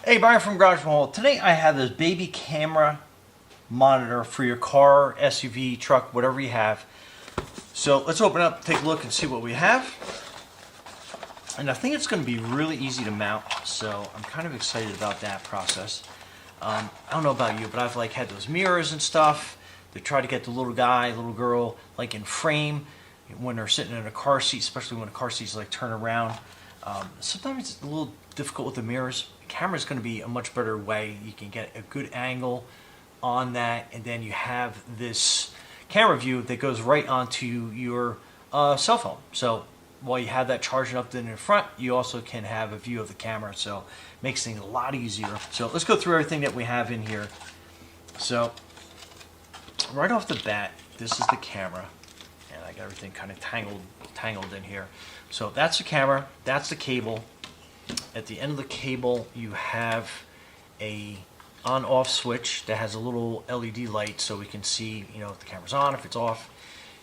Hey, Brian from Garage Hall. Today I have this baby camera monitor for your car, SUV, truck, whatever you have. So let's open up, take a look, and see what we have. And I think it's going to be really easy to mount, so I'm kind of excited about that process. I don't know about you, but I've had those mirrors and stuff that try to get the little guy, little girl, in frame when they're sitting in a car seat, especially when a car seat's turn around. Sometimes it's a little difficult with the mirrors. The camera is going to be a much better way. You can get a good angle on that, and then you have this camera view that goes right onto your cell phone. So while you have that charging up in the front, you also can have a view of the camera, so it makes things a lot easier. So let's go through everything that we have in here. So right off the bat, this is the camera, and I got everything kind of tangled in here. So that's the camera, that's the cable. At the end of the cable, you have a on-off switch that has a little LED light so we can see, if the camera's on, if it's off.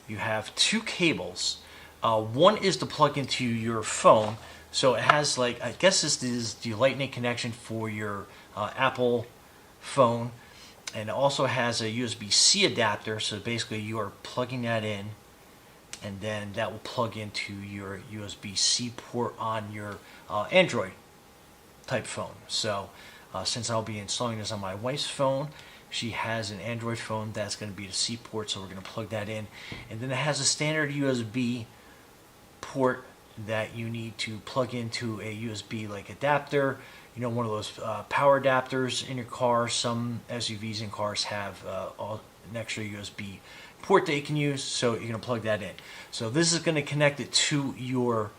You have two cables. One is to plug into your phone, so it has I guess this is the Lightning connection for your Apple phone, and it also has a USB-C adapter, so basically you are plugging that in, and then that will plug into your USB-C port on your Android type phone. So since I'll be installing this on my wife's phone, she has an Android phone that's going to be the C port, so we're going to plug that in. And then it has a standard USB port that you need to plug into a USB adapter, one of those power adapters in your car. Some SUVs and cars have an extra USB port that you can use, so you're going to plug that in. So this is going to connect it to your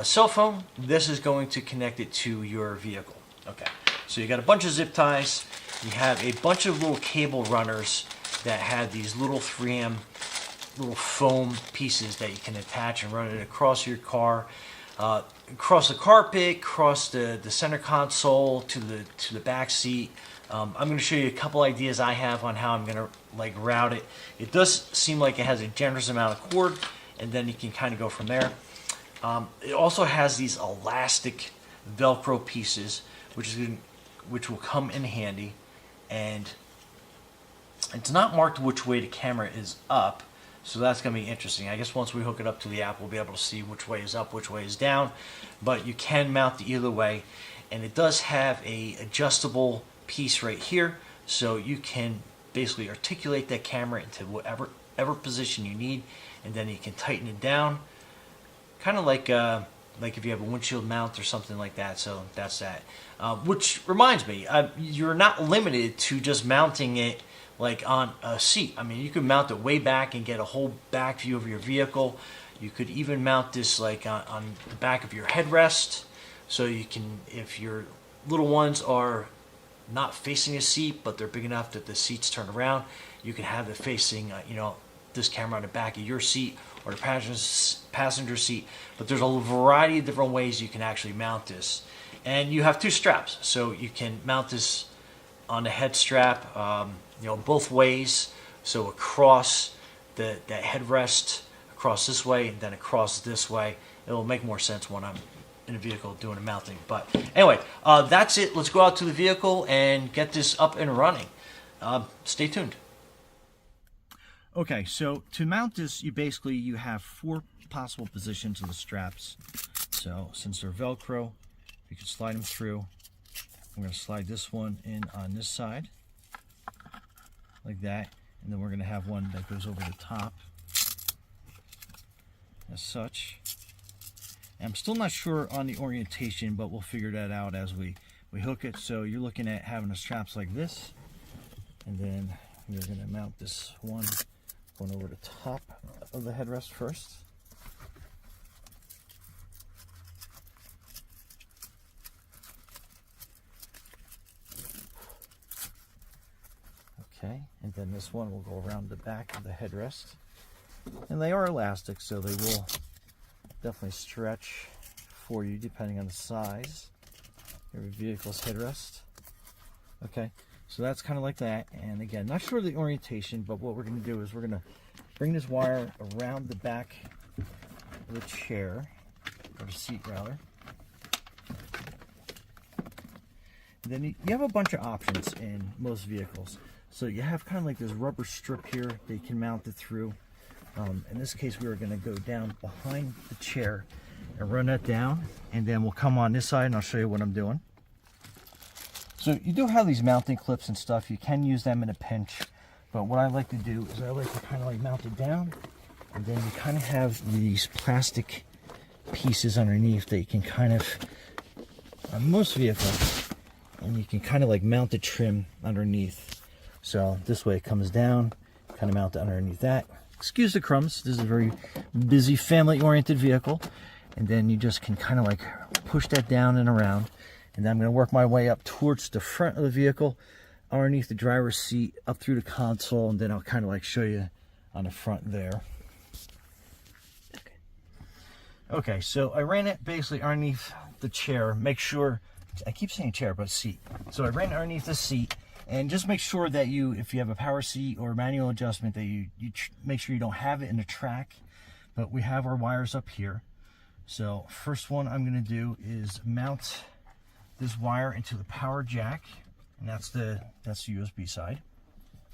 cell phone. This is going to connect it to your vehicle. Okay, so you got a bunch of zip ties. You have a bunch of little cable runners that have these little 3M little foam pieces that you can attach and run it across your car, across the carpet, across the center console to the back seat. I'm going to show you a couple ideas I have on how I'm going to route it. It does seem like it has a generous amount of cord, and then you can kind of go from there. It also has these elastic Velcro pieces, which will come in handy, and it's not marked which way the camera is up, so that's going to be interesting. I guess once we hook it up to the app, we'll be able to see which way is up, which way is down, but you can mount it either way, and it does have a adjustable piece right here, so you can basically articulate that camera into whatever position you need, and then you can tighten it down, kind of like if you have a windshield mount or something like that. So that's that. Which reminds me, you're not limited to just mounting it on a seat. I mean, you can mount it way back and get a whole back view of your vehicle. You could even mount this on the back of your headrest, so you can, if your little ones are not facing a seat but they're big enough that the seats turn around, you can have it facing this camera on the back of your seat or the passenger seat. But there's a variety of different ways you can actually mount this, and you have two straps, so you can mount this on the head strap both ways, so across that headrest, across this way, and then across this way. It will make more sense when I'm in a vehicle doing the mounting. But anyway, that's it. Let's go out to the vehicle and get this up and running. Stay tuned. Okay, so to mount this, you have four possible positions of the straps. So since they're Velcro, you can slide them through. I'm going to slide this one in on this side, like that, and then we're going to have one that goes over the top, as such. And I'm still not sure on the orientation, but we'll figure that out as we hook it. So you're looking at having the straps like this, and then you're going to mount this one going over the top of the headrest first. Okay, and then this one will go around the back of the headrest. And they are elastic, so they will definitely stretch for you depending on the size of your vehicle's headrest. Okay, so that's kind of like that. And again, not sure of the orientation, but what we're going to do is we're going to bring this wire around the back of the chair, or the seat rather. Then you have a bunch of options in most vehicles. So you have kind of like this rubber strip here that you can mount it through. In this case, we are going to go down behind the chair and run that down, and then we'll come on this side and I'll show you what I'm doing. So you do have these mounting clips and stuff. You can use them in a pinch, but what I like to do is I like to kind of like mount it down, and then you kind of have these plastic pieces underneath that you can kind of, on most vehicles, and you can kind of like mount the trim underneath. So this way it comes down, kind of mount it underneath that. Excuse the crumbs, this is a very busy family-oriented vehicle. And then you just can kind of like push that down and around. And then I'm going to work my way up towards the front of the vehicle, underneath the driver's seat, up through the console, and then I'll kind of like show you on the front there. Okay, so I ran it basically underneath the chair. Make sure, I keep saying chair, but seat. So I ran it underneath the seat, and just make sure that you, if you have a power seat or manual adjustment, that you make sure you don't have it in the track. But we have our wires up here. So first one I'm going to do is mount this wire into the power jack, and that's the USB side.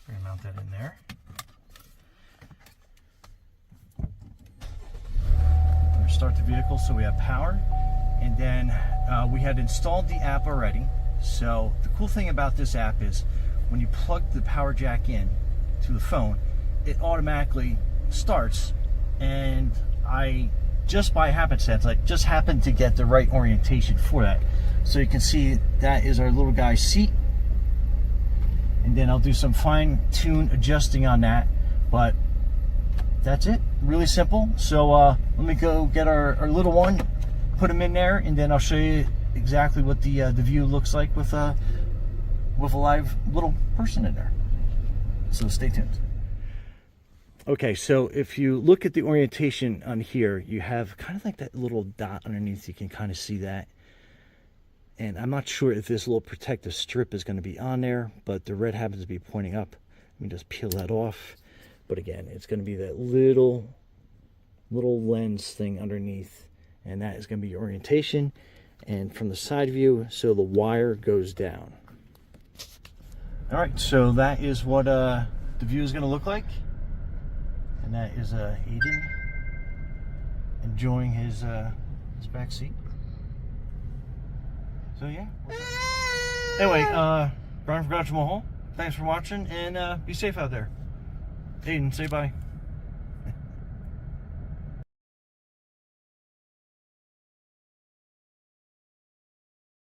We're going to mount that in there. We're going to start the vehicle so we have power, and then we had installed the app already. So the cool thing about this app is when you plug the power jack in to the phone, it automatically starts, and I just by happenstance, I just happened to get the right orientation for that. So you can see that is our little guy's seat. And then I'll do some fine-tune adjusting on that. But that's it. Really simple. So let me go get our little one, put him in there, and then I'll show you exactly what the view looks like with a live little person in there. So stay tuned. Okay, so if you look at the orientation on here, you have kind of like that little dot underneath. You can kind of see that. And I'm not sure if this little protective strip is going to be on there, but the red happens to be pointing up. Let me just peel that off. But again, it's going to be that little lens thing underneath, and that is going to be your orientation. And from the side view, so the wire goes down. All right, so that is what the view is going to look like. And that is Aiden enjoying his back seat. So yeah. Anyway, Brian from Gotcha Mahal. Thanks for watching, and be safe out there. Aiden, say bye.